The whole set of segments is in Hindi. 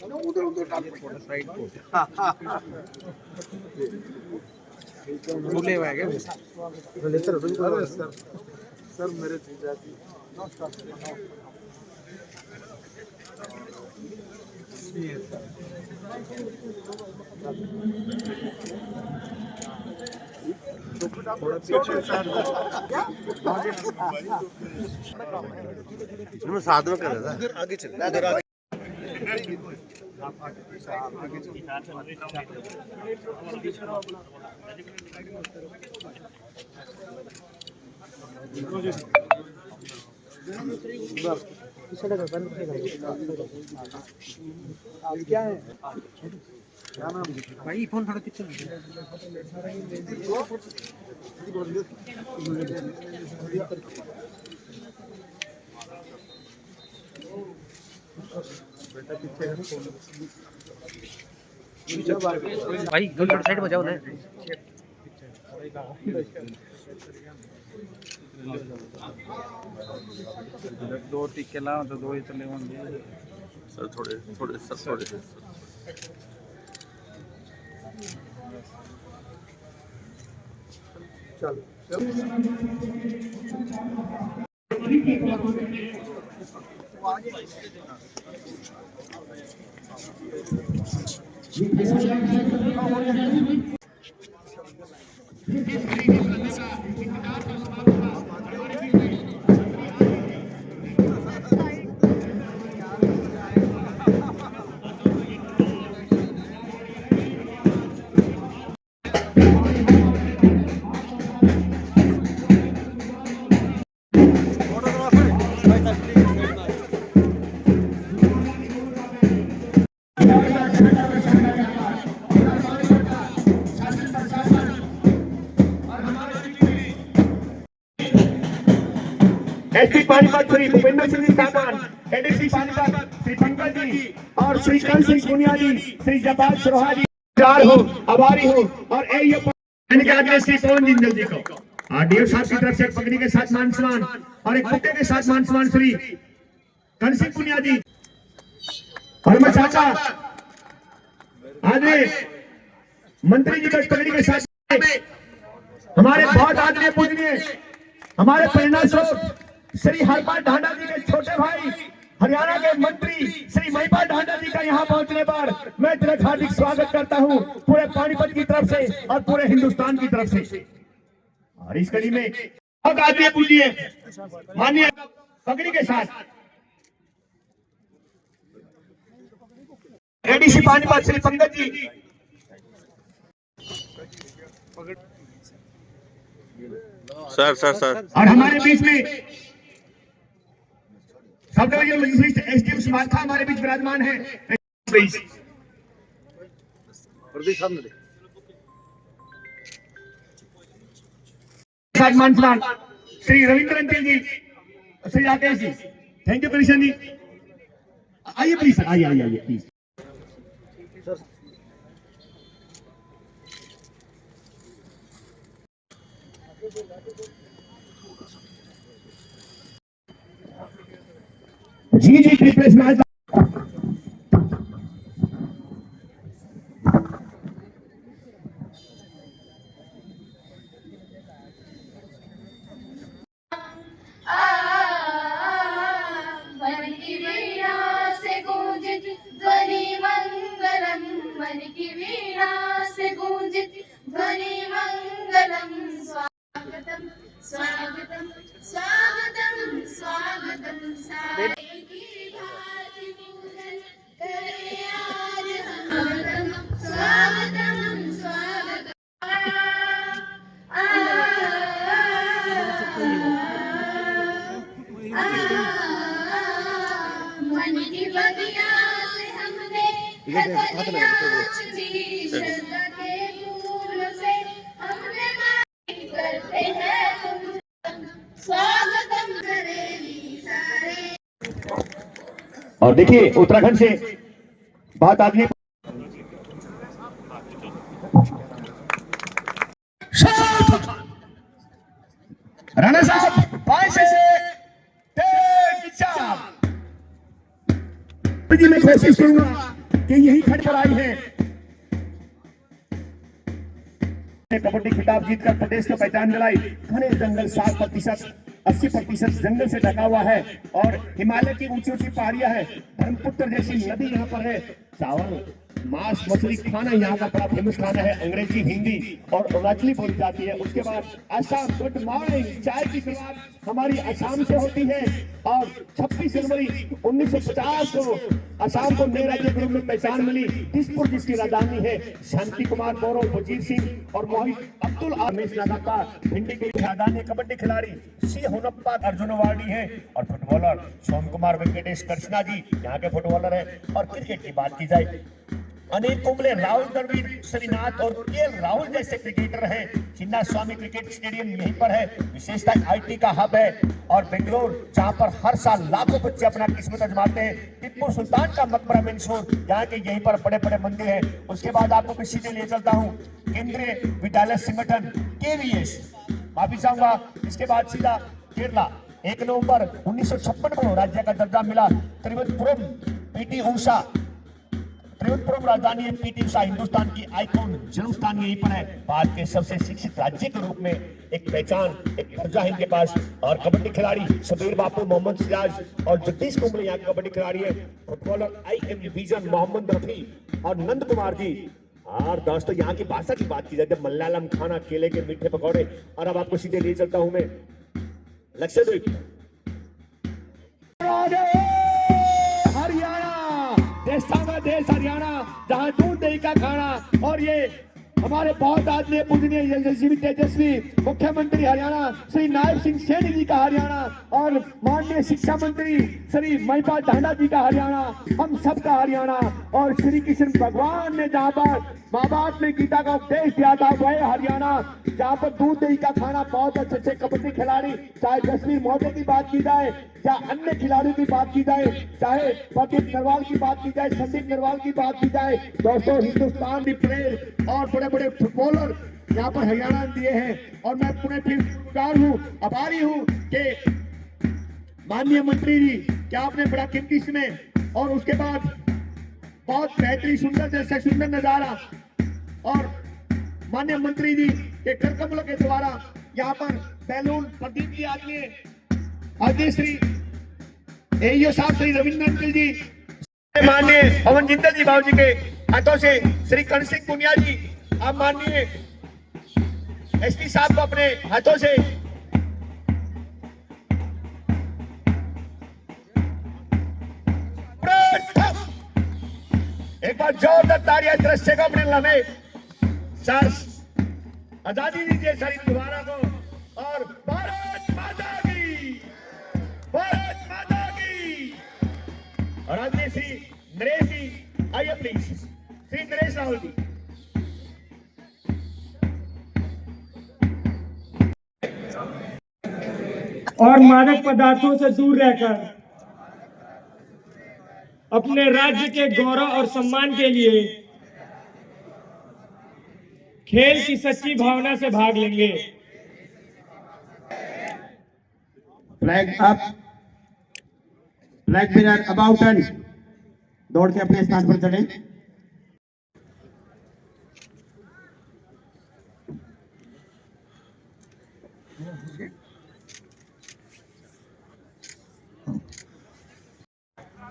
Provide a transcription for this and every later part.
उधर उधर साइड को झूले हुए हैं सर मेरे जीजा जी साथ में कर रहा था आगे चल क्या है क्या नाम भाई फोन थोड़ा पीछे बेटा पीछे भाई थोड़ी साइड में जाओ ना दो टिक्के लाओ तो दो ही चले होंगे सर थोड़े थोड़े सर थोड़े चलो एसपी पानीपत श्री भूपेंद्र सिंह जी सामान, एडीसी पानीपत श्री पंकज जी और श्री कल सिंह पुनिया जी, श्री जपाल सरोहा जी हो आभारी हो और श्री पवन जिंदल जी को आरडीओ साहब की तरफ से पगड़ी के साथ मान सम्मान और एक बुके के साथ मान सम्मान श्री कल सिंह पुनिया जी और मैं चाचा आज मंत्री जी को पगड़ी के साथ हमारे बहुत आदरणीय पूजनीय हमारे प्रेरणा स्रोत श्री हरपाल ढांडा जी के छोटे भाई हरियाणा के मंत्री श्री महिपाल ढांडा जी का यहाँ पहुंचने पर मैं तेरा हार्दिक स्वागत करता हूँ पूरे पानीपत की तरफ से और पूरे हिंदुस्तान की तरफ से। और इस कड़ी में बहुत आदरणीय पूजनीय माननीय पगड़ी के साथ एडीसी पानीपत श्री पंकज जी सर और हमारे बीच में सब डिवीजन मजिस्ट्रेट एसडीएम समारखा हमारे बीच विराजमान है। श्री रविंद्र अंतिल जी, श्री राकेश जी, थैंक यू कृष्ण जी। आइए प्लीज सर, आइए प्लीज। जी प्लीज मैच मन की वीणा से गूंजित ध्वनि मंगलम स्वागतम स्वागतम स्वागतम स्वागतम सारे की भांति पूजन करे आज हम स्वागतम स्वागतम मन की बगिया से हमने श्रद्धा के फूल से हमने करते हैं तुम स्वागतम करेगी सारे। और देखिए उत्तराखंड से बात आदमी राणा साहब मैं कोशिश करूंगा कि यही खट पर आई है। कबड्डी खिताब जीतकर प्रदेश को पहचान दिलाई। घने जंगल 7%, 80% जंगल से ढका हुआ है और हिमालय की ऊंची ऊंची पहाड़ियां है। ब्रह्मपुत्र जैसी नदी यहाँ पर है। चावल, मांस, मछली खाना यहाँ का बड़ा फेमस खाना है। अंग्रेजी, हिंदी और अरुणाचली बोली जाती है। उसके बाद असम, गुड मॉर्निंग, चाय की शुरुआत हमारी असम से होती है और 26 जनवरी 1950 को असम को नए राज्य के रूप में पहचान मिली। दिसपुर जिसकी राजधानी है। शांति कुमार गौरव, वजीर सिंह और मोहित अब्दुल रमेश नागापा भिंडी के राजधानी कबड्डी खिलाड़ी सी होनप्पा अर्जुन अवार्डी है और फुटबॉलर सोम कुमार वेंकटेश कृष्णा जी यहाँ के फुटबॉलर है। और क्रिकेट की बात की जाए, अनिल कुंबले, राहुल द्रविड़, श्रीनाथ और केएल राहुल जैसे क्रिकेटर हैं। चिन्ना स्वामी क्रिकेट स्टेडियम यहीं पर है। विशेषता आईटी का हब है और बेंगलोर जहां पर हर साल लाखों बच्चे अपना किस्मत आजमाते हैं। टिप्पू सुल्तान का मकबरा मंसूर, यहाँ के यहीं पर बड़े बड़े मंदिर हैं। उसके बाद आपको मैं सीधे ले चलता हूँ केंद्रीय विद्यालय संगठन KVS, माफी चाहूंगा। इसके बाद सीधा केरला, 1 नवंबर 1956 को राज्य का दर्जा मिला। त्रिवेंद्रपुरम, PT उषा, त्रिवेंद्रपुरम राजधानी है। PT उषा हिंदुस्तान की आइकॉन, जन्म स्थान यहीं पर है। भारत के सबसे शिक्षित राज्य के रूप में एक पहचान, एक दर्जा है इनके पास। और कबड्डी खिलाड़ी सबीर बापू, मोहम्मद सिराज और जगदीश कुंबले यहाँ के कबड्डी खिलाड़ी है। फुटबॉलर IM विजन, मोहम्मद रफी और नंद कुमार जी। और दोस्तों यहाँ की भाषा की बात की जाए तो मलयालम खाना, केले के मीठे पकौड़े। और अब आपको सीधे ले चलता हूं मैं लक्षद्वीप, हरियाणा, देश हरियाणा, जहां दूध दही का खाना। और ये हमारे बहुत आदरणीय पूजनीय यशस्वी तेजस्वी मुख्यमंत्री हरियाणा श्री नायब सिंह सैनी जी का हरियाणा और माननीय शिक्षा मंत्री श्री महिपाल ढांडा जी का हरियाणा, हम सब का हरियाणा। और श्री कृष्ण भगवान ने जहाँ पर माँ बाप ने गीता का उपदेश दिया था वह हरियाणा, जहाँ पर दूध दही का खाना, बहुत अच्छे अच्छे कबड्डी खिलाड़ी, चाहे जसवीर महोदय की बात की जाए या अन्य खिलाड़ियों की बात की जाए, चाहे प्रदीप नरवाल की बात की जाए, संदीप नरवाल की बात की जाए। दोस्तों हिंदुस्तान की प्लेयर और बड़े बड़े फुटबॉलर यहाँ पर हरियाणा दिए हैं। और मैं पुणे फिर शुक्रगुजार हूँ, आभारी हूँ कि माननीय मंत्री जी क्या आपने बड़ा कीमती समय और उसके बाद बहुत बेहतरीन सुंदर जैसे सुंदर नजारा और माननीय मंत्री जी के कर कमलों के द्वारा यहाँ पर बैलून प्रदीप जी आदमी आदि श्री AEO साहब श्री रविंद्र अंकल जी, माननीय पवन जिंदल जी बाबू जी के हाथों से श्री कर्ण सिंह पुनिया जी, आप माननीय SP साहब को अपने हाथों से एक बार जोरदार तालियां दृश्य को अपने लम्हे आजादी दीजिए सारी दोबारा को। और भारत माता की, भारत माता की। और आदरणीय श्री नरेश जी आइए प्लीज, श्री नरेश राहुल जी। और मादक पदार्थों से दूर रहकर अपने राज्य के गौरव और सम्मान के लिए खेल की सच्ची भावना से भाग लेंगे। Flag up, flag bearer about turn, दौड़ के अपने स्थान पर चलें।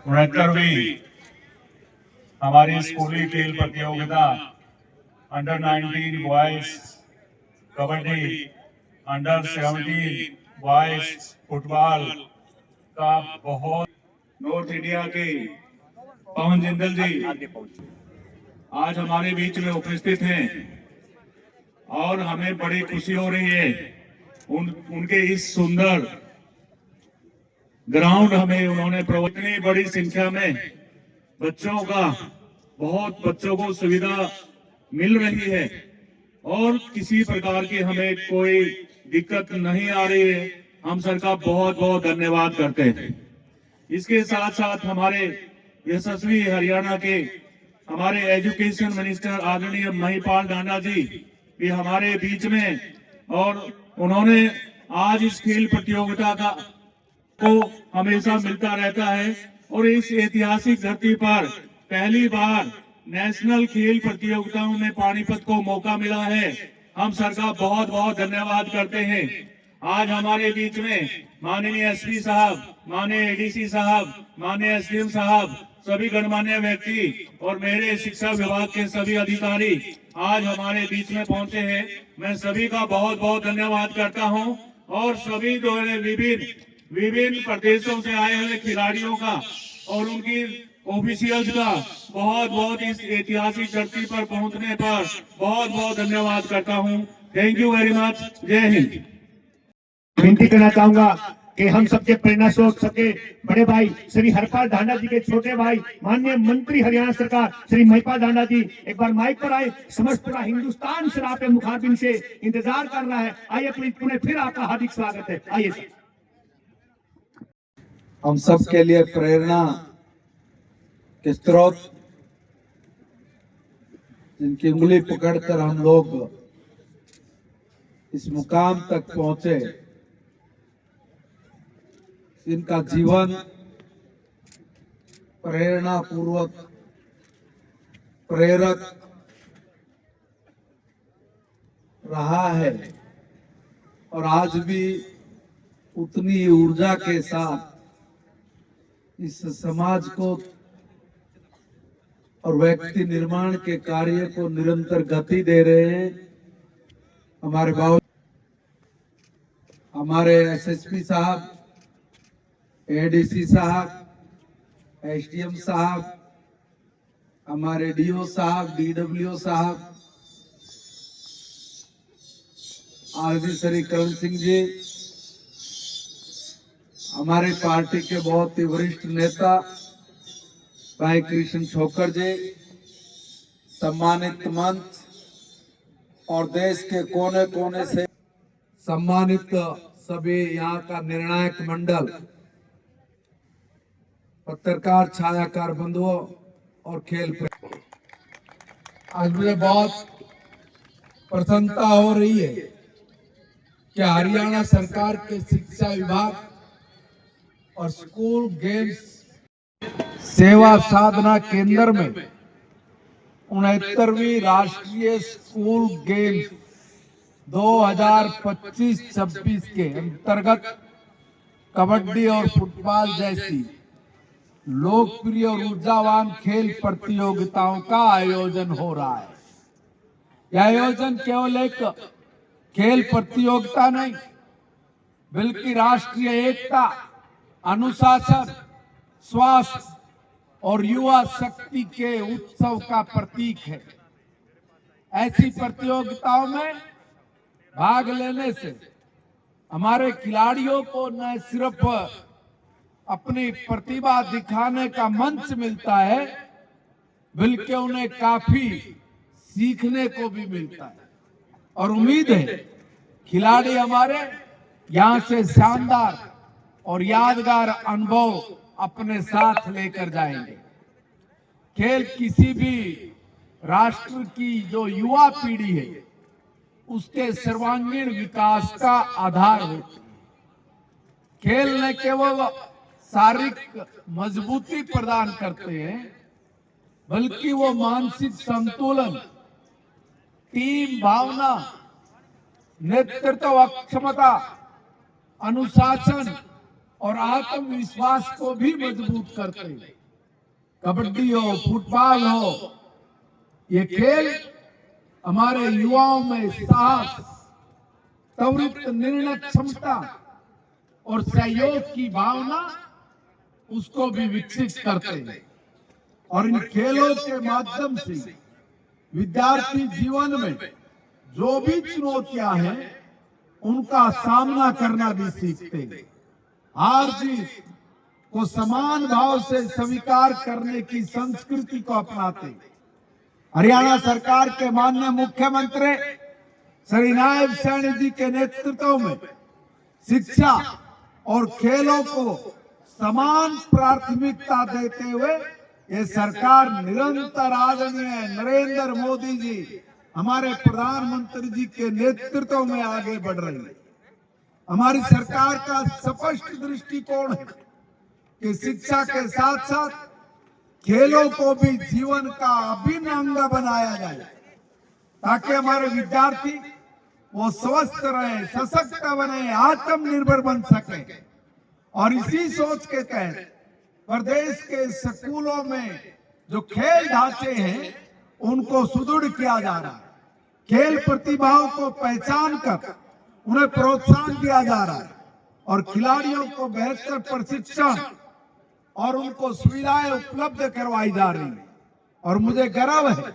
उनहत्तरवीं हमारी स्कूली खेल प्रतियोगिता under 19 boys kabaddi, under 17 boys football का बहुत नॉर्थ इंडिया के पवन जिंदल जी आज हमारे बीच में उपस्थित हैं और हमें बड़ी खुशी हो रही है। उनके इस सुंदर ग्राउंड हमें उन्होंने इतनी बड़ी संख्या में बच्चों को सुविधा मिल रही है और किसी प्रकार की हमें कोई दिक्कत नहीं आ रही है। हम सर का बहुत बहुत धन्यवाद करते हैं। इसके साथ साथ हमारे यशस्वी हरियाणा के हमारे एजुकेशन मिनिस्टर आदरणीय महिपाल ढांडा जी भी हमारे बीच में, और उन्होंने आज इस खेल प्रतियोगिता को हमेशा मिलता रहता है और इस ऐतिहासिक धरती पर पहली बार नेशनल खेल प्रतियोगिताओं में पानीपत को मौका मिला है। हम सर का बहुत बहुत धन्यवाद करते हैं। आज हमारे बीच में माननीय एसपी साहब, माननीय एडीसी साहब, माननीय एसडीएम साहब, सभी गणमान्य व्यक्ति और मेरे शिक्षा विभाग के सभी अधिकारी आज हमारे बीच में पहुंचे हैं। मैं सभी का बहुत बहुत धन्यवाद करता हूं और सभी जो है विभिन्न प्रदेशों से आए हुए खिलाड़ियों का और उनकी ऑफिशियल्स का बहुत बहुत इस ऐतिहासिक धरती पर पहुंचने पर बहुत बहुत धन्यवाद करता हूं। Thank you very much. जय हिंद। विनती करना चाहूंगा कि हम सबके प्रेरणा स्रोत, सबके बड़े भाई श्री हरपाल ढांडा जी के छोटे भाई माननीय मंत्री हरियाणा सरकार श्री महिपाल ढांडा जी एक बार माइक पर आए। समस्त पूरा हिंदुस्तान सर आपके मुखारबिन से इंतजार कर रहा है। आइए प्लीज, पुनः फिर आपका हार्दिक स्वागत है। आइए सर। हम सब के लिए प्रेरणा के स्रोत, जिनकी उंगली पकड़कर हम लोग इस मुकाम तक पहुंचे, इनका जीवन प्रेरणा पूर्वक प्रेरक रहा है और आज भी उतनी ऊर्जा के साथ इस समाज को और व्यक्ति निर्माण के कार्य को निरंतर गति दे रहे हैं। हमारे बाबू, हमारे एसएसपी साहब, एडीसी साहब, एसडीएम साहब, हमारे डीओ साहब, डीडब्ल्यूओ साहब, आरडी श्री करण सिंह जी, हमारे पार्टी के बहुत ही वरिष्ठ नेता भाई कृष्ण छोकर जी, सम्मानित मंच और देश के कोने कोने से सम्मानित सभी यहाँ का निर्णायक मंडल, पत्रकार, छायाकार बंधुओं और खेल प्रेमी, आज मुझे बहुत प्रसन्नता हो रही है कि हरियाणा सरकार के शिक्षा विभाग और स्कूल गेम्स सेवा साधना केंद्र में 69वीं राष्ट्रीय स्कूल गेम्स 2025-26 के अंतर्गत कबड्डी और फुटबॉल जैसी लोकप्रिय और ऊर्जावान खेल प्रतियोगिताओं का आयोजन हो रहा है। यह आयोजन केवल एक खेल प्रतियोगिता नहीं, बल्कि राष्ट्रीय एकता, अनुशासन, स्वास्थ्य और युवा शक्ति के उत्सव का प्रतीक है। ऐसी प्रतियोगिताओं में भाग लेने से हमारे खिलाड़ियों को न सिर्फ अपनी प्रतिभा दिखाने का मंच मिलता है, बल्कि उन्हें काफी सीखने को भी मिलता है और उम्मीद है खिलाड़ी हमारे यहाँ से शानदार और यादगार अनुभव अपने साथ लेकर जाएंगे। खेल किसी भी राष्ट्र की जो युवा पीढ़ी है उसके सर्वांगीण विकास का आधार होती है। खेल न केवल शारीरिक मजबूती प्रदान करते हैं, बल्कि वो मानसिक संतुलन, टीम भावना, नेतृत्व क्षमता, अनुशासन और आत्मविश्वास को भी मजबूत करते हैं। कबड्डी हो, फुटबॉल हो, ये खेल हमारे युवाओं में साहस, त्वरित निर्णय क्षमता और सहयोग की भावना उसको भी विकसित करते हैं। और इन खेलों के माध्यम से विद्यार्थी जीवन में जो भी चुनौतियां हैं उनका सामना करना भी सीखते हैं। हार जीत को समान भाव से स्वीकार करने की संस्कृति को अपनाते हैं। हरियाणा सरकार के माननीय मुख्यमंत्री श्री नायब सैनी जी के नेतृत्व में शिक्षा और खेलों को समान प्राथमिकता देते हुए ये सरकार निरंतर आदरणीय नरेंद्र मोदी जी, हमारे प्रधानमंत्री जी के नेतृत्व में आगे बढ़ रही है। हमारी सरकार का स्पष्ट दृष्टिकोण है कि शिक्षा के साथ साथ खेलों को भी जीवन का अभिन्न अंग बनाया जाए, ताकि हमारे विद्यार्थी वो स्वस्थ रहे, सशक्त बने, आत्मनिर्भर बन सके। और इसी सोच के तहत प्रदेश के स्कूलों में जो खेल ढांचे हैं उनको सुदृढ़ किया जा रहा है। खेल प्रतिभाओं को पहचान कर उन्हें प्रोत्साहन दिया जा रहा है और खिलाड़ियों को बेहतर प्रशिक्षण और उनको सुविधाएं उपलब्ध करवाई जा रही है। और मुझे गर्व है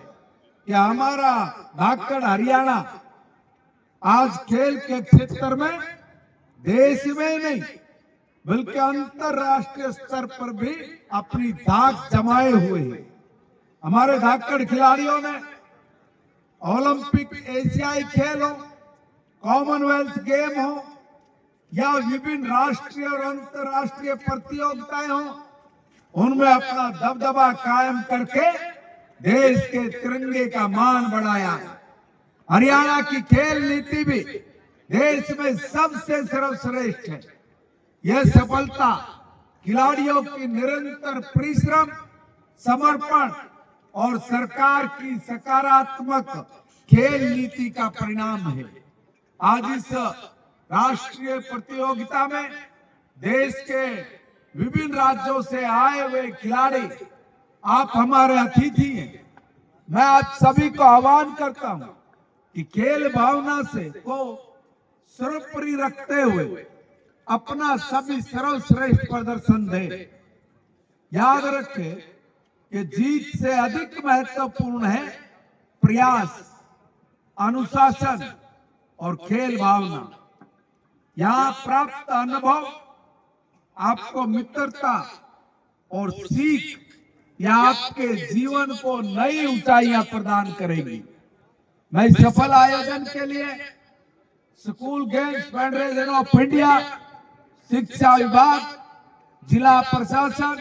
कि हमारा धाकड़ हरियाणा आज खेल के क्षेत्र में देश में नहीं बल्कि अंतरराष्ट्रीय स्तर पर भी अपनी धाक जमाए हुए है। हमारे धाकड़ खिलाड़ियों ने ओलंपिक, एशियाई खेल हो, कॉमनवेल्थ गेम हो या विभिन्न राष्ट्रीय और अंतरराष्ट्रीय प्रतियोगिताएं हो, उनमें अपना दबदबा कायम करके देश के तिरंगे का मान बढ़ाया है। हरियाणा की खेल नीति भी देश में सबसे सर्वश्रेष्ठ है। यह सफलता खिलाड़ियों की निरंतर परिश्रम, समर्पण और सरकार की सकारात्मक खेल नीति का परिणाम है। आज इस राष्ट्रीय प्रतियोगिता में देश के विभिन्न राज्यों से आए हुए खिलाड़ी, आप हमारे अतिथि हैं। मैं आप सभी को आह्वान करता हूं कि खेल भावना से को सर्वोपरि रखते हुए अपना सभी सर्वश्रेष्ठ प्रदर्शन दे। याद रखें कि जीत से अधिक महत्वपूर्ण है प्रयास, अनुशासन और खेल भावना। यहाँ प्राप्त अनुभव आपको मित्रता और सीख या आपके जीवन को नई ऊंचाइयां प्रदान करेगी। मैं इस सफल आयोजन के लिए school games federation of India, शिक्षा विभाग, जिला प्रशासन,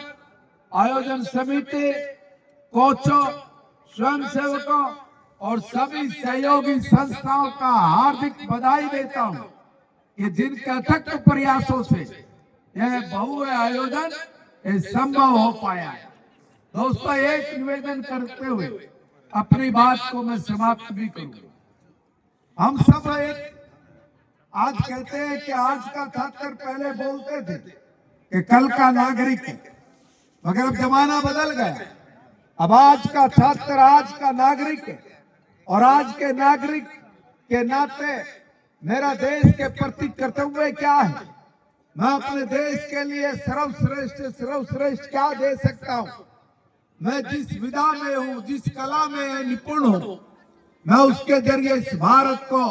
आयोजन समिति, कोचों, स्वयंसेवकों और सभी सहयोगी संस्थाओं का हार्दिक बधाई देता हूं कि जिनके अथक प्रयासों से यह भव्य आयोजन संभव हो पाया है। दोस्तों, एक निवेदन करते हुए अपनी बात को मैं समाप्त भी करूंगा। हम सब एक आज कहते हैं कि आज का छात्र, पहले बोलते थे कि कल का नागरिक है, मगर अब जमाना बदल गया। अब आज का छात्र आज का नागरिक है और आज के नागरिक के नाते मेरा देश के प्रति कर्तव्य क्या है? मैं अपने देश के लिए सर्वश्रेष्ठ क्या दे सकता हूं? मैं जिस विधा में हूं, जिस कला में निपुण हूं, मैं उसके जरिए इस भारत को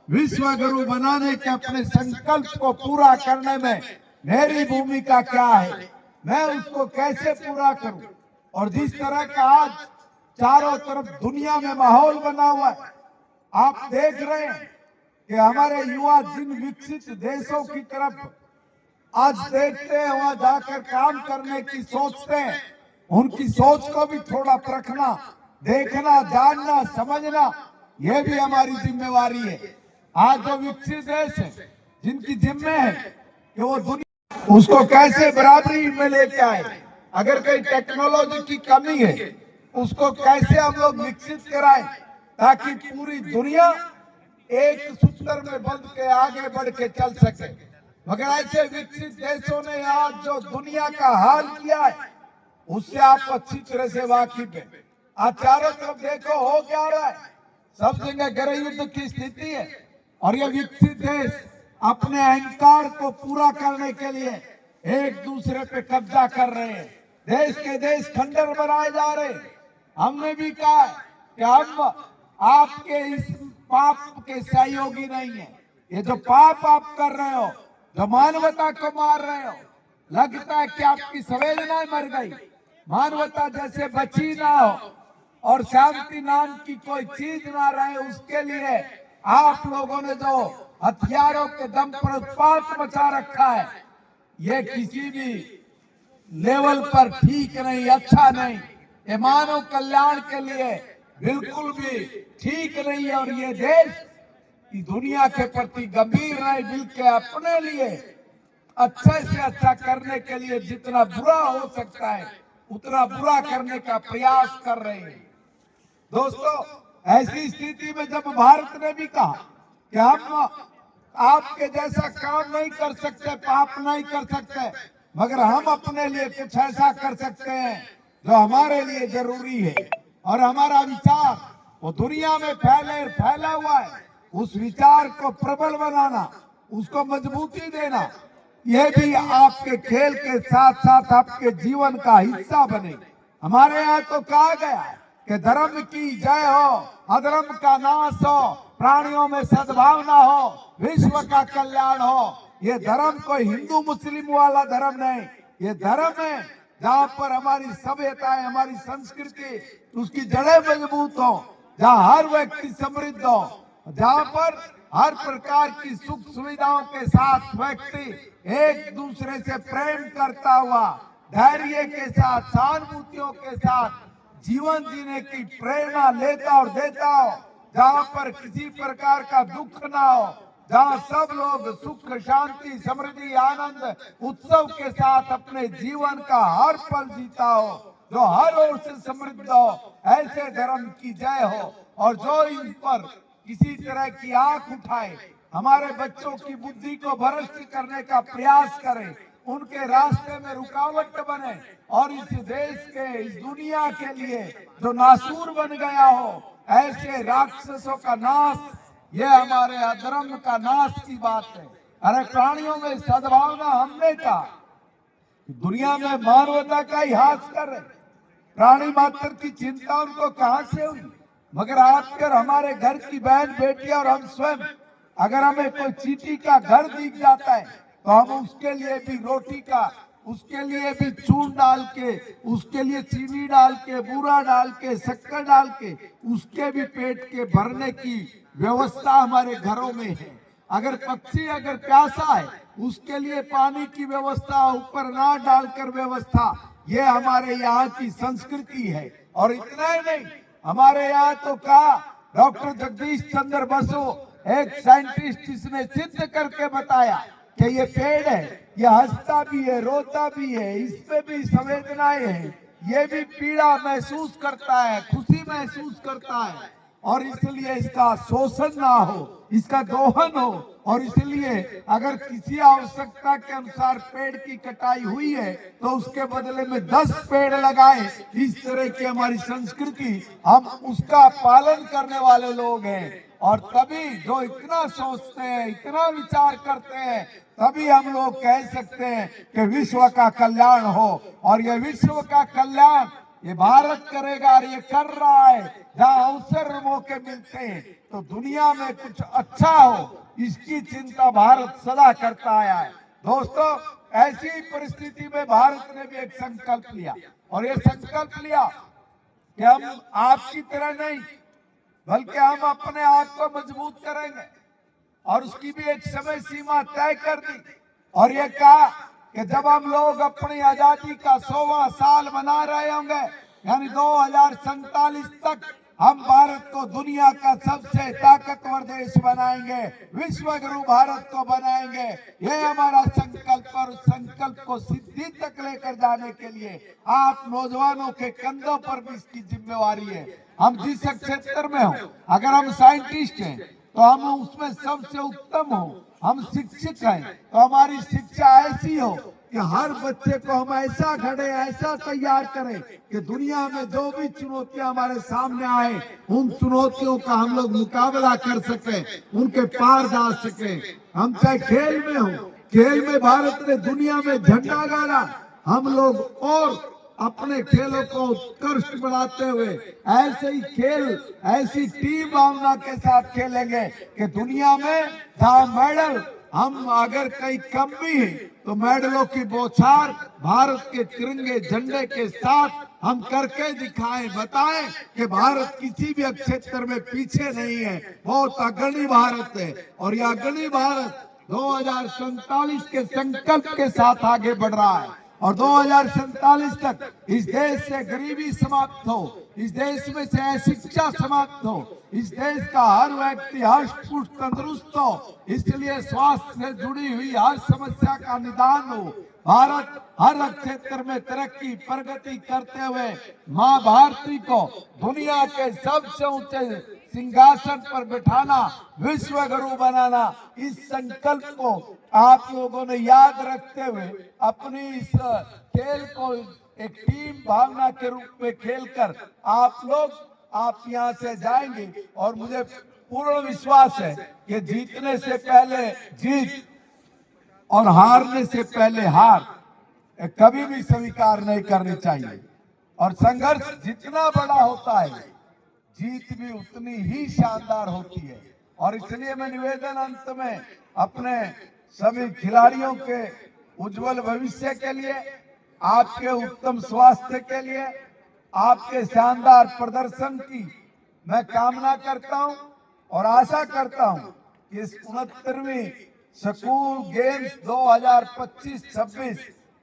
विश्व गुरु बनाने के अपने संकल्प को पूरा करने में मेरी भूमिका क्या है, मैं उसको कैसे पूरा करूं। और जिस तरह का आज चारों तरफ दुनिया में माहौल बना हुआ है, आप देख रहे हैं कि हमारे युवा जिन विकसित देशों की तरफ आज देखते हैं, वहां जाकर काम करने की सोचते हैं, उनकी सोच को भी थोड़ा परखना, देखना, जानना, समझना, यह भी हमारी जिम्मेवारी है। आज जो विकसित देश है, जिनकी जिम्मे है कि वो दुनिया उसको कैसे बराबरी में लेके आए, अगर कहीं टेक्नोलॉजी की कमी है उसको कैसे हम लोग विकसित कराएं, ताकि पूरी दुनिया एक सूत्र में बंध के आगे बढ़ के चल सके। मगर ऐसे विकसित देशों ने आज जो दुनिया का हाल किया है, उससे आप अच्छी तरह से वाकिफ है। आज चारों तरफ देखो हो क्या रहा है, सब जगह गृह युद्ध की स्थिति है और ये विकसित देश अपने अहंकार को पूरा करने के लिए एक दूसरे पे कब्जा कर रहे हैं। देश के देश खंडर बनाए जा रहे हैं। हमने भी कहा कि हम आपके इस पाप के सहयोगी नहीं है। ये जो पाप आप कर रहे हो, जो मानवता को मार रहे हो, लगता है कि आपकी संवेदनाएं मर गई, मानवता जैसे बची ना हो और शांति नाम की कोई चीज ना रहे, उसके लिए आप लोगों ने जो हथियारों के दम पर उत्पात मचा रखा है, ये किसी भी लेवल पर ठीक नहीं, अच्छा नहीं, ये मानव कल्याण के लिए बिल्कुल भी ठीक नहीं है। और ये देश की दुनिया के प्रति गंभीर रहे, बल्कि अपने लिए अच्छे से अच्छा करने के लिए जितना बुरा हो सकता है उतना बुरा करने का प्रयास कर रहे हैं। दोस्तों, ऐसी स्थिति में जब भारत ने भी कहा कि हम आपके जैसा काम नहीं कर सकते, पाप नहीं कर सकते, मगर हम अपने लिए कुछ ऐसा कर सकते हैं जो हमारे लिए जरूरी है, और हमारा विचार वो दुनिया में फैला हुआ है, उस विचार को प्रबल बनाना, उसको मजबूती देना, यह भी आपके खेल के साथ साथ आपके जीवन का हिस्सा बने। हमारे यहाँ तो कहा गया है कि धर्म की जय हो, अधर्म का नाश हो, प्राणियों में सद्भावना हो, विश्व का कल्याण हो। ये धर्म कोई हिंदू मुस्लिम वाला धर्म नहीं, ये धर्म है जहाँ पर हमारी सभ्यता है, हमारी संस्कृति, उसकी जड़ें मजबूत हो, जहाँ हर व्यक्ति समृद्ध हो, जहाँ पर हर प्रकार की सुख सुविधाओं के साथ व्यक्ति एक दूसरे से प्रेम करता हुआ, धैर्य के साथ, सहानुभूतियों के साथ जीवन जीने की प्रेरणा लेता और देता हो, जहाँ पर किसी प्रकार का दुख ना हो, जहाँ सब लोग सुख शांति समृद्धि आनंद उत्सव के साथ अपने जीवन का हर पल जीता हो, जो हर ओर से समृद्ध हो, ऐसे धर्म की जय हो। और जो इन पर किसी तरह की आंख उठाए, हमारे बच्चों की बुद्धि को भ्रष्ट करने का प्रयास करे, उनके रास्ते में रुकावट बने और इस देश के, इस दुनिया के लिए जो नासूर बन गया हो, ऐसे राक्षसों का नाश, ये हमारे अधर्म का नाश की बात है। अरे प्राणियों में सद्भावना हमने कहा, दुनिया में मानवता का ही हास कर रहे, प्राणी मात्र की चिंता उनको कहां से हुई? मगर आपके और हमारे घर की बहन बेटियां और हम स्वयं, अगर हमें कोई चींटी का घर दिख जाता है तो हम उसके लिए भी रोटी का, उसके लिए भी चून डाल के, उसके लिए चीनी डाल के, बूरा डाल के, शक्कर डाल के, उसके भी पेट के भरने की व्यवस्था हमारे घरों में है। अगर पक्षी अगर प्यासा है, उसके लिए पानी की व्यवस्था, ऊपर ना डालकर व्यवस्था, ये हमारे यहाँ की संस्कृति है। और इतना ही नहीं, हमारे यहाँ तो कहा डॉक्टर जगदीश चंद्र बसु, एक साइंटिस्ट, जिसने सिद्ध करके बताया कि ये पेड़ है, ये हंसता भी है, रोता भी है, इसमें भी संवेदनाएं हैं, ये भी पीड़ा महसूस करता है, खुशी महसूस करता है, और इसलिए इसका शोषण ना हो, इसका दोहन हो। और इसलिए अगर किसी आवश्यकता के अनुसार पेड़ की कटाई हुई है तो उसके बदले में 10 पेड़ लगाए। इस तरह की हमारी संस्कृति, हम उसका पालन करने वाले लोग हैं। और तभी जो इतना सोचते हैं, इतना विचार करते हैं, तभी हम लोग कह सकते हैं कि विश्व का कल्याण हो। और ये विश्व का कल्याण ये भारत करेगा, और ये कर रहा है। जहाँ अवसर मौके मिलते हैं तो दुनिया में कुछ अच्छा हो, इसकी चिंता भारत सदा करता आया है। दोस्तों, ऐसी परिस्थिति में भारत ने भी एक संकल्प लिया, और ये संकल्प लिया कि हम आपकी तरह नहीं, बल्कि हम अपने आप को मजबूत करेंगे। और उसकी भी एक समय सीमा तय कर दी, और ये कहा कि जब हम लोग अपनी आजादी का 100वां साल मना रहे होंगे, यानी 2047 तक, हम भारत को दुनिया का सबसे ताकतवर देश बनाएंगे, विश्व गुरु भारत को बनाएंगे। ये हमारा संकल्प, और संकल्प को सिद्धि तक लेकर जाने के लिए आप नौजवानों के कंधों पर भी इसकी जिम्मेवारी है। हम जिस क्षेत्र में हो, अगर हम साइंटिस्ट हैं तो हम उसमें सबसे उत्तम हो, हम शिक्षित हैं तो हमारी शिक्षा ऐसी हो कि हर बच्चे को हम ऐसा घड़े, ऐसा तैयार करें कि दुनिया में जो भी चुनौतियां हमारे सामने आए, उन चुनौतियों का हम लोग मुकाबला कर सके, उनके पार जा सके। हम चाहे खेल में हो, खेल में भारत ने दुनिया में झंडा गाड़ा, हम लोग और अपने खेलों को उत्कृष्ट बनाते हुए ऐसे ही खेल, ऐसी टीम भावना के साथ खेलेंगे कि दुनिया में जहाँ मेडल, हम अगर कहीं कम भी है तो मेडलों की बौछार भारत के तिरंगे झंडे के साथ हम करके दिखाएं, बताएं कि भारत किसी भी क्षेत्र में पीछे नहीं है, बहुत अग्रणी भारत है। और यह अग्रणी भारत 2047 के संकल्प के साथ आगे बढ़ रहा है, और 2047 तक इस देश से गरीबी समाप्त हो, इस देश में से अशिक्षा समाप्त हो, इस देश का हर व्यक्ति हष्ट पुष्ट तंदुरुस्त हो। इसलिए स्वास्थ्य से जुड़ी हुई हर समस्या का निदान हो, भारत हर क्षेत्र में तरक्की प्रगति करते हुए मां भारती को दुनिया के सबसे ऊंचे सिंहासन पर बिठाना, विश्व गुरु बनाना, इस संकल्प को आप लोगों ने याद रखते हुए अपनी इस खेल को एक टीम भावना के रूप में खेलकर आप यहाँ से जाएंगे। और मुझे पूर्ण विश्वास है कि जीतने से पहले जीत और हारने से पहले हार कभी भी स्वीकार नहीं करनी चाहिए। और संघर्ष जितना बड़ा होता है, जीत भी उतनी ही शानदार होती है। और इसलिए मैं निवेदन अंत में अपने सभी खिलाड़ियों के उज्जवल भविष्य के लिए, आपके उत्तम स्वास्थ्य के लिए, आपके शानदार प्रदर्शन की मैं कामना करता हूं और आशा करता हूं कि इस 69वीं स्कूल गेम्स 2025-26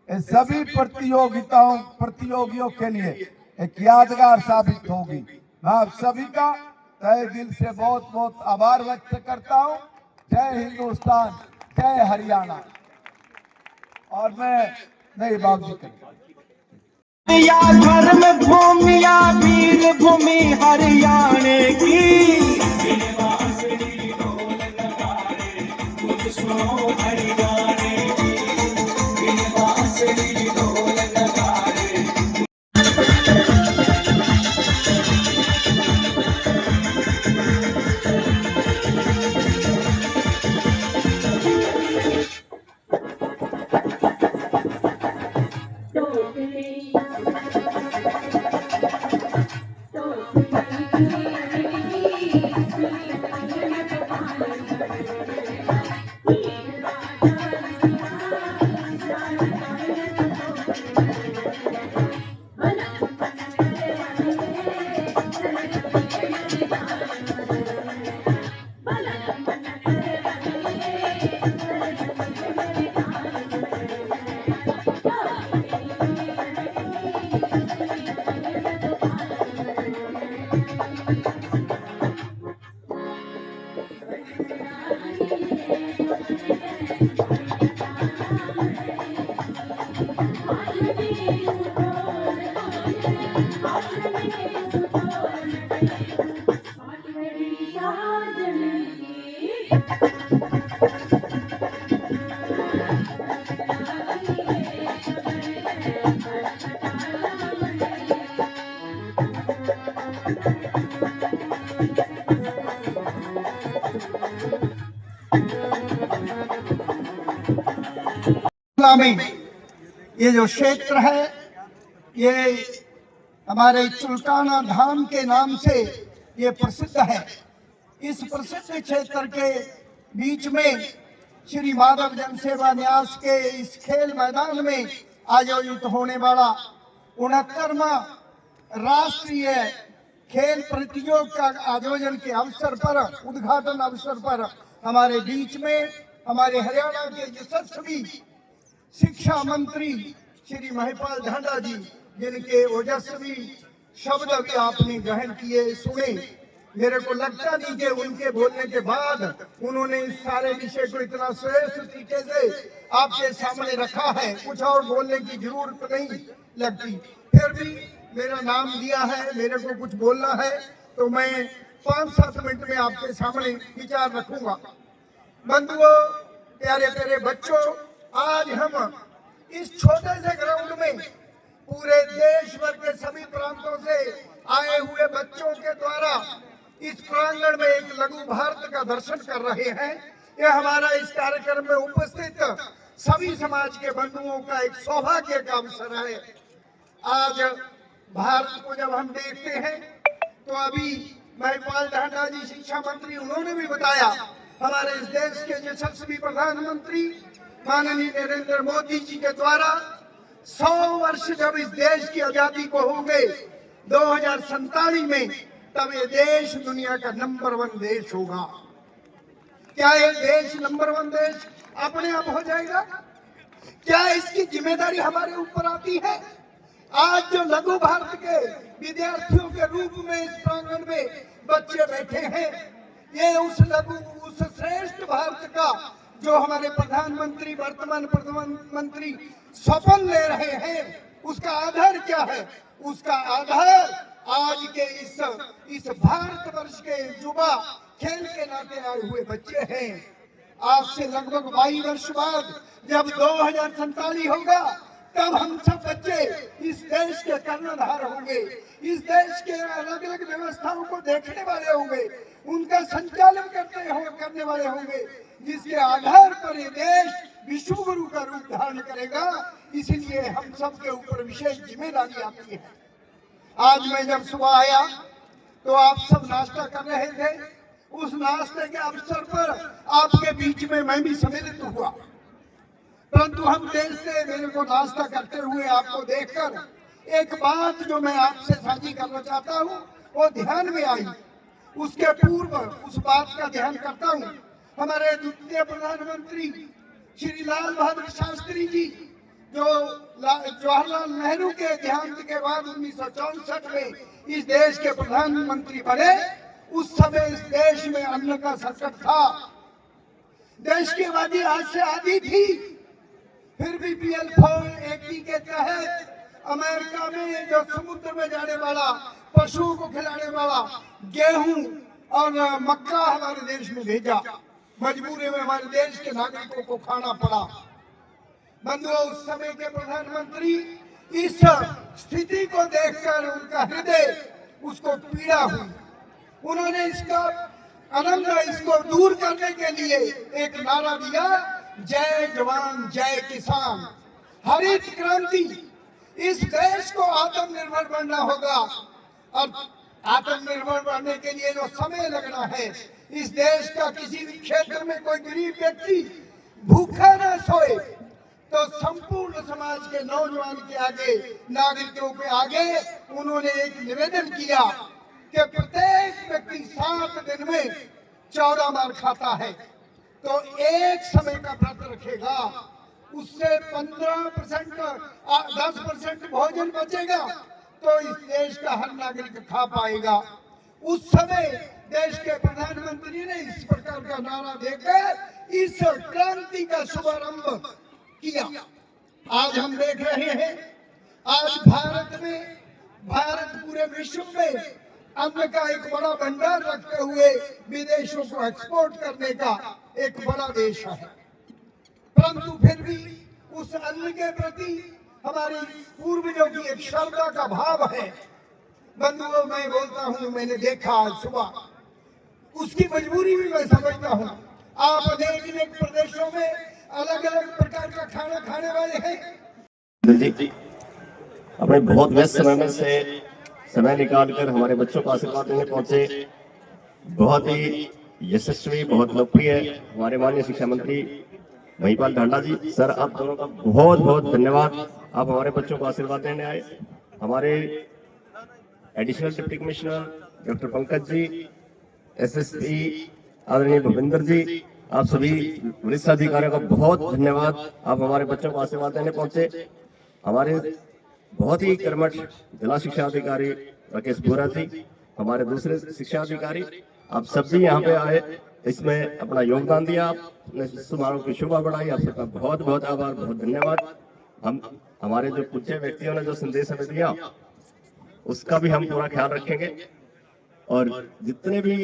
सभी प्रतियोगियों के लिए एक यादगार साबित होगी। मैं आप सभी का तहे दिल से बहुत बहुत आभार व्यक्त करता हूं। जय हिंदुस्तान, जय हरियाणा। और मैं नहीं बाबू जी या धर्म भूमिया वीर भूमि हरियाणे की में ये जो क्षेत्र है, ये हमारे चुलकाना धाम के नाम से ये प्रसिद्ध है। इस प्रसिद्ध क्षेत्र के बीच में श्री माधव जनसेवा न्यास के इस खेल मैदान में आयोजित होने वाला 69वां राष्ट्रीय खेल प्रतियोगिता का आयोजन के अवसर पर, उद्घाटन अवसर पर हमारे बीच में हमारे हरियाणा के यशस्वी शिक्षा मंत्री श्री महिपाल ढांडा जी, जिनके ओजस्वी शब्द भी आपने ग्रहण किए, सुने। मेरे को लगता नहीं कि उनके बोलने के बाद उन्होंने इस सारे विषय को इतना श्रेष्ठ तरीके से आपके सामने रखा है, कुछ और बोलने की जरूरत नहीं लगती। फिर भी मेरा नाम दिया है, मेरे को कुछ बोलना है, तो मैं 5-7 मिनट में आपके सामने विचार रखूंगा। बंधुओं, प्यारे प्यारे बच्चों, आज हम इस छोटे से ग्राउंड में पूरे देश भर के सभी प्रांतों से आए हुए बच्चों के द्वारा इस प्रांगण में एक लघु भारत का दर्शन कर रहे हैं। यह हमारा इस कार्यक्रम में उपस्थित सभी समाज के बंधुओं का एक सौभाग्य का अवसर है। आज भारत को जब हम देखते हैं तो अभी महिपाल ढांडा जी शिक्षा मंत्री, उन्होंने भी बताया, हमारे इस देश के यशस्वी प्रधानमंत्री माननीय नरेंद्र मोदी जी के द्वारा 100 वर्ष जब इस देश की आजादी को हो गए 2047 में, तब ये देश दुनिया का नंबर 1 देश होगा। क्या ये देश नंबर 1 देश अपने आप हो जाएगा? क्या इसकी जिम्मेदारी हमारे ऊपर आती है? आज जो लघु भारत के विद्यार्थियों के रूप में इस प्रांगण में बच्चे बैठे हैं, ये उस श्रेष्ठ भारत का जो हमारे प्रधानमंत्री, वर्तमान प्रधानमंत्री सपन ले रहे हैं, उसका आधार क्या है? उसका आधार आज के इस भारतवर्ष के युवा खेल के नाते आए हुए बच्चे हैं। आज से लगभग 22 वर्ष बाद जब 2047 होगा, तब हम सब बच्चे इस देश के कर्णधार होंगे, इस देश के अलग अलग व्यवस्थाओं को देखने वाले होंगे, उनका संचालन करने वाले होंगे, जिसके आधार पर ये देश विश्व गुरु का रूप धारण करेगा। इसलिए हम सब के ऊपर विशेष जिम्मेदारी आती है। आज मैं जब सुबह आया तो आप सब नाश्ता कर रहे थे। उस नाश्ते के अवसर पर आपके बीच में मैं भी सम्मिलित हुआ, परंतु हम देखते मेरे को नाश्ता करते हुए आपको देखकर एक बात जो मैं आपसे साझी करना चाहता हूँ वो ध्यान में आई। उसके पूर्व उस बात का ध्यान करता हूँ, हमारे द्वितीय प्रधानमंत्री श्री लाल बहादुर शास्त्री जी जो जवाहरलाल नेहरू के देहांत के बाद 1964 में इस देश के प्रधानमंत्री बने, उस समय इस देश में अन्न का संकट था। देश की आबादी आज से आधी थी, फिर भी PL480 के तहत अमेरिका में जो समुद्र में जाने वाला, पशुओं को खिलाने वाला गेहूं और मक्का हमारे देश में भेजा। मजबूरी में हमारे देश के नागरिकों को खाना पड़ा। बंधुओं, उस समय के प्रधानमंत्री इस स्थिति को देखकर उनका हृदय उसको पीड़ा हुई। उन्होंने इसको दूर करने के लिए एक नारा दिया, जय जवान जय किसान, हरित क्रांति। इस देश को आत्मनिर्भर बनना होगा और आत्मनिर्भर बनने के लिए जो समय लगना है, इस देश का किसी भी क्षेत्र में कोई गरीब व्यक्ति भूखा न सोए, तो संपूर्ण समाज के नौजवान के आगे, नागरिकों के आगे उन्होंने एक निवेदन किया कि प्रत्येक व्यक्ति 7 दिन में 14 बार खाता है, तो एक समय का व्रत रखेगा, उससे 15% 10% भोजन बचेगा, तो इस देश का हर नागरिक खा पाएगा। उस समय देश के प्रधानमंत्री ने इस प्रकार का नारा देकर इस क्रांति का शुभारंभ किया। आज हम देख रहे हैं, आज भारत पूरे विश्व में अन्न का एक बड़ा भंडार रखते हुए विदेशों को एक्सपोर्ट करने का एक बड़ा देश है, परंतु फिर भी उस अन्न के प्रति हमारे पूर्वजों की एक श्रद्धा का भाव है। बंधुओं, मैं बोलता हूँ, मैंने देखा आज सुबह, उसकी मजबूरी भी मैं समझता हूँ। आप अनेक प्रदेशों में अलग अलग प्रकार का खाना खाने वाले हैं। जी अपने बहुत व्यस्त समय में से समय निकालकर हमारे बच्चों को आशीर्वाद देने पहुंचे। बहुत ही यशस्वी, बहुत लोकप्रिय हमारे माननीय शिक्षा मंत्री महिपाल ढांडा जी, सर आप दोनों का बहुत बहुत धन्यवाद। आप हमारे बच्चों को आशीर्वाद देने आए। हमारे additional deputy commissioner doctor Pankaj ji, SSP आदरणीय भूपेंद्र जी, आप सभी वरिष्ठ अधिकारियों का बहुत धन्यवाद। आप हमारे बच्चों को आशीर्वाद देने पहुंचे। हमारे बहुत ही कर्मठ जिला शिक्षा अधिकारी राकेश बोरा जी, हमारे दूसरे शिक्षा अधिकारी, आप सब भी यहाँ पे आए, इसमें अपना योगदान दिया, आपने समारोह की शोभा बढ़ाई। आप सबका बहुत बहुत आभार, बहुत धन्यवाद। हमारे जो पूज्य व्यक्तियों ने जो संदेश हमें दिया, उसका भी हम पूरा ख्याल रखेंगे। और जितने भी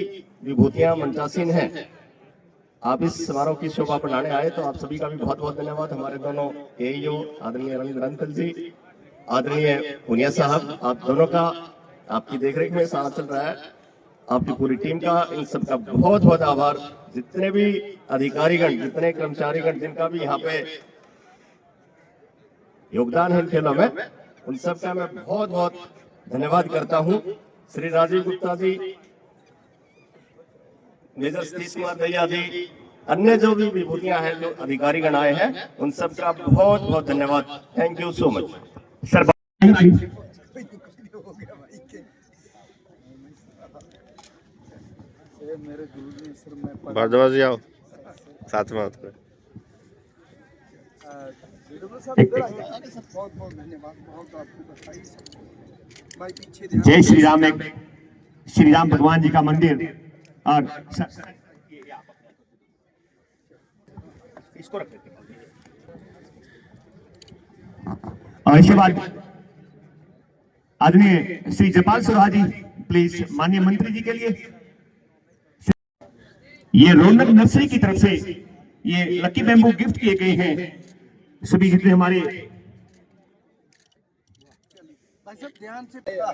विभूतियां मंचासीन हैं, आप इस समारोह की शोभा बढ़ाने आए, तो आप सभी का भी बहुत बहुत धन्यवाद। हमारे दोनों AEO आदरणीय रविंद्र अंकल जी, आदरणीय पुनिया साहब, आप दोनों का आपकी देखरेख में सारा चल रहा है। आपकी पूरी टीम का, इन सबका बहुत बहुत आभार। जितने भी अधिकारीगण, जितने कर्मचारीगण जिनका भी यहाँ पे योगदान है इन खेलों में, उन सबका मैं बहुत बहुत धन्यवाद करता हूँ। श्री राजीव गुप्ता जी, मेजर सतीश कुमार दैया जी, अन्य जो भी विभूतियां हैं, जो अधिकारीगण आए हैं, उन सबका बहुत बहुत धन्यवाद। Thank you so much sir. Bharadwaj ji आओ साथ में बात करें। जय श्री राम। एक श्री राम भगवान जी का मंदिर और इसको रख देते हैं। और इसके बाद आदरणीय श्री जयपाल सुरहा जी, प्लीज माननीय मंत्री जी के लिए ये रौनक नर्सरी की तरफ से ये लकी बैम्बू गिफ्ट किए गए हैं सभी जितने हमारे।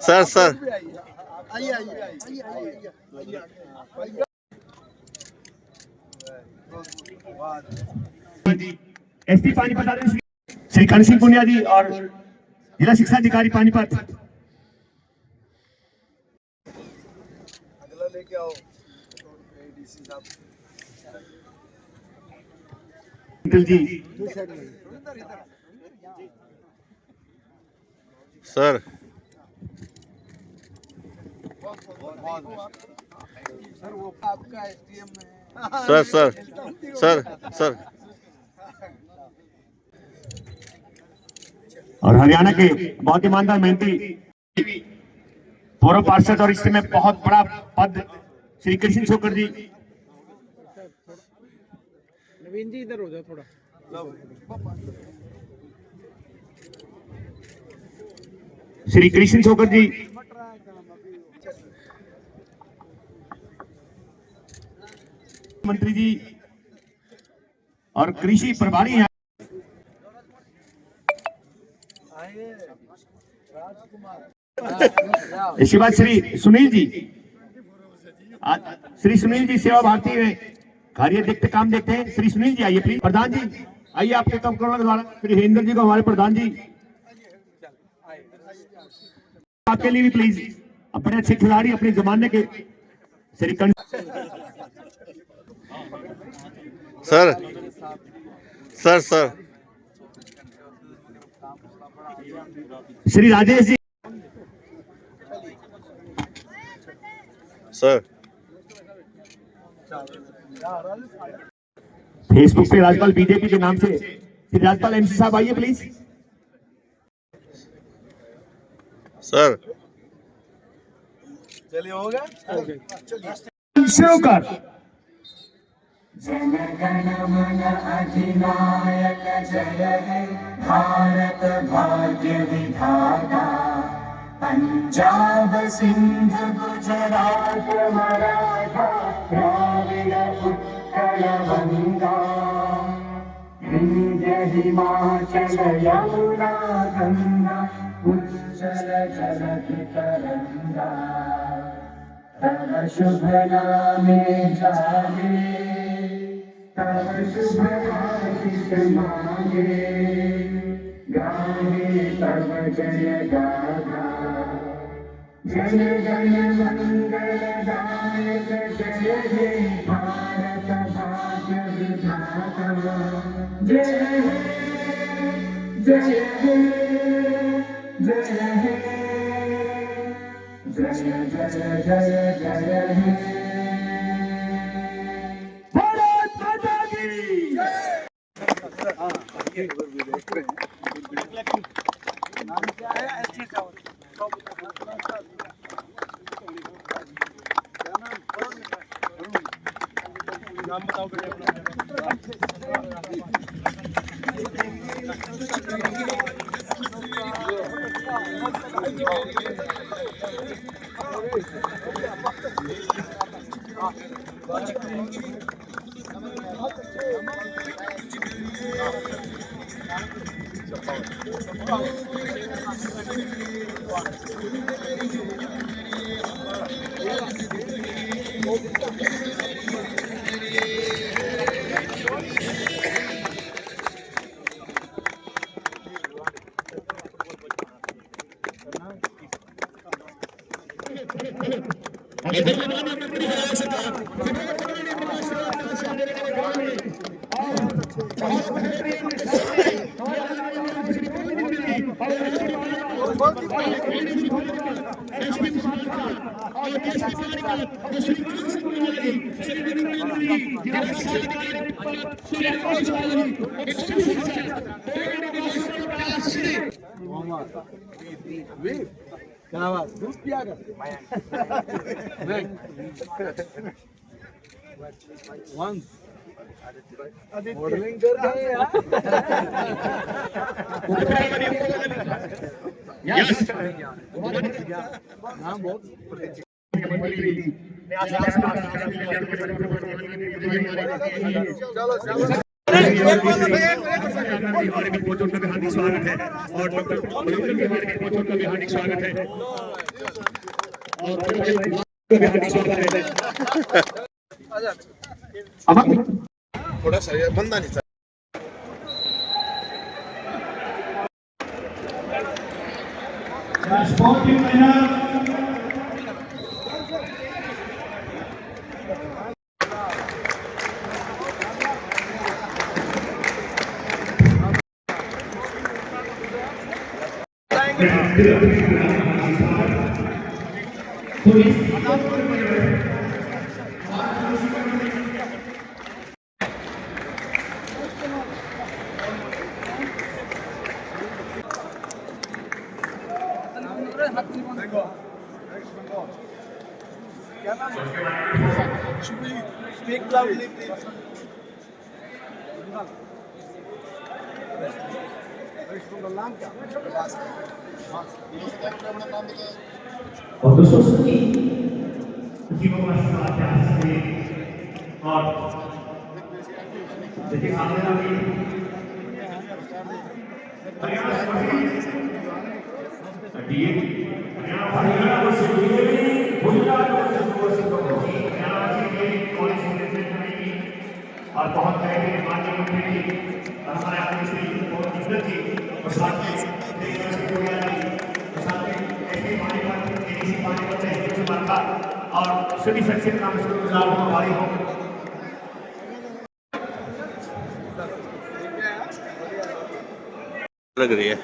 सर सर एसपी पानीपत आदरणीय श्री कर्ण सिंह पुनिया जी और जिला शिक्षा अधिकारी पानीपत लेके आओ डीसी साहब जी। सर सर वो आपका एसडीएम है। सर सर सर सर और हरियाणा के बहुत ईमानदार मेहनती पूर्व पार्षद और इस समय बहुत बड़ा पद श्री कृष्ण छोकर जी। नवीन जी इधर हो जाओ थोड़ा। श्री कृष्ण छोकर जी, मंत्री जी और कृषि प्रभारी हैं। इसके बाद श्री सुनील जी, श्री सुनील जी सेवा भारती में कार्य देखते काम देखते हैं। श्री सुनील जी आइए प्लीज। प्रधान जी आइए आपके कम करोड़ द्वारा श्री हेंद्र जी को हमारे प्रधान जी आपके लिए भी प्लीज। अपने अच्छे खिलाड़ी अपने जमाने के Shri Karan sir sir sir Shri Rajesh ji, sir Facebook पे राज्यपाल बीजेपी के नाम से श्री राज्यपाल एमसी साहब आइए प्लीज। सर चलिए होगा शुरू कर। जन गण मन अधिनायक जय हे भारत भाग्य विधाता। पंजाब सिंध गुजरात मराठा द्राविड़ उत्कल गंगा। विंध्य हिमाचल यमुना गंगा उच्चल जलधि तरंगा। तव शुभ नामे जागे तव शुभ आशीष मांगे। गाहे तव जय गाथा जन गण मंगल दायक जय हे भारत भाग्य विधाता। जय हे जय हे जय हे जय जय जय जय हे। भारत माता की नाम क्या है एसटी साहब? नाम बताओ बेटे क्या बात दूध पिया कर वन मॉडलिंग कर रहे हैं हाँ बहुत हमारे भी पहुंचों का हार्दिक स्वागत है और डॉक्टर हमारे भी पहुंचों का भी हार्दिक स्वागत है और हार्दिक स्वागत है। थोड़ा सा बंदा नहीं था Speak loudly, please. और दोस्तों सभी जीवन में और देखिए सामने अभी और बहुत तरह माननीय मंत्री जी और हमारे अपने श्री बहुत इज्जत जी और साथ में और सभी शख्सियत नाम शुक्रगुजार हूँ हमारी हो लग रही है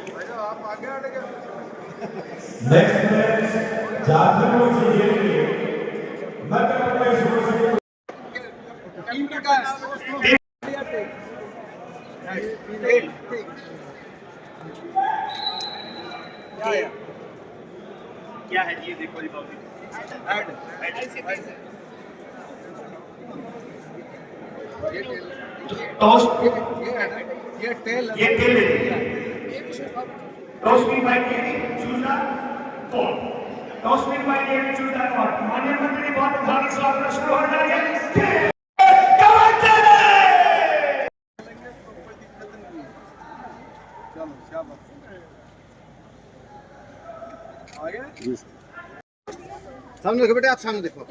क्या है जी देखो टॉस ये tail toss mean by choose the ball toss mean by choose the ball माननीय मंत्री बहुत हार्दिक स्वागत शुरू हो रहा है सामने देखो बेटे आप सामने देखो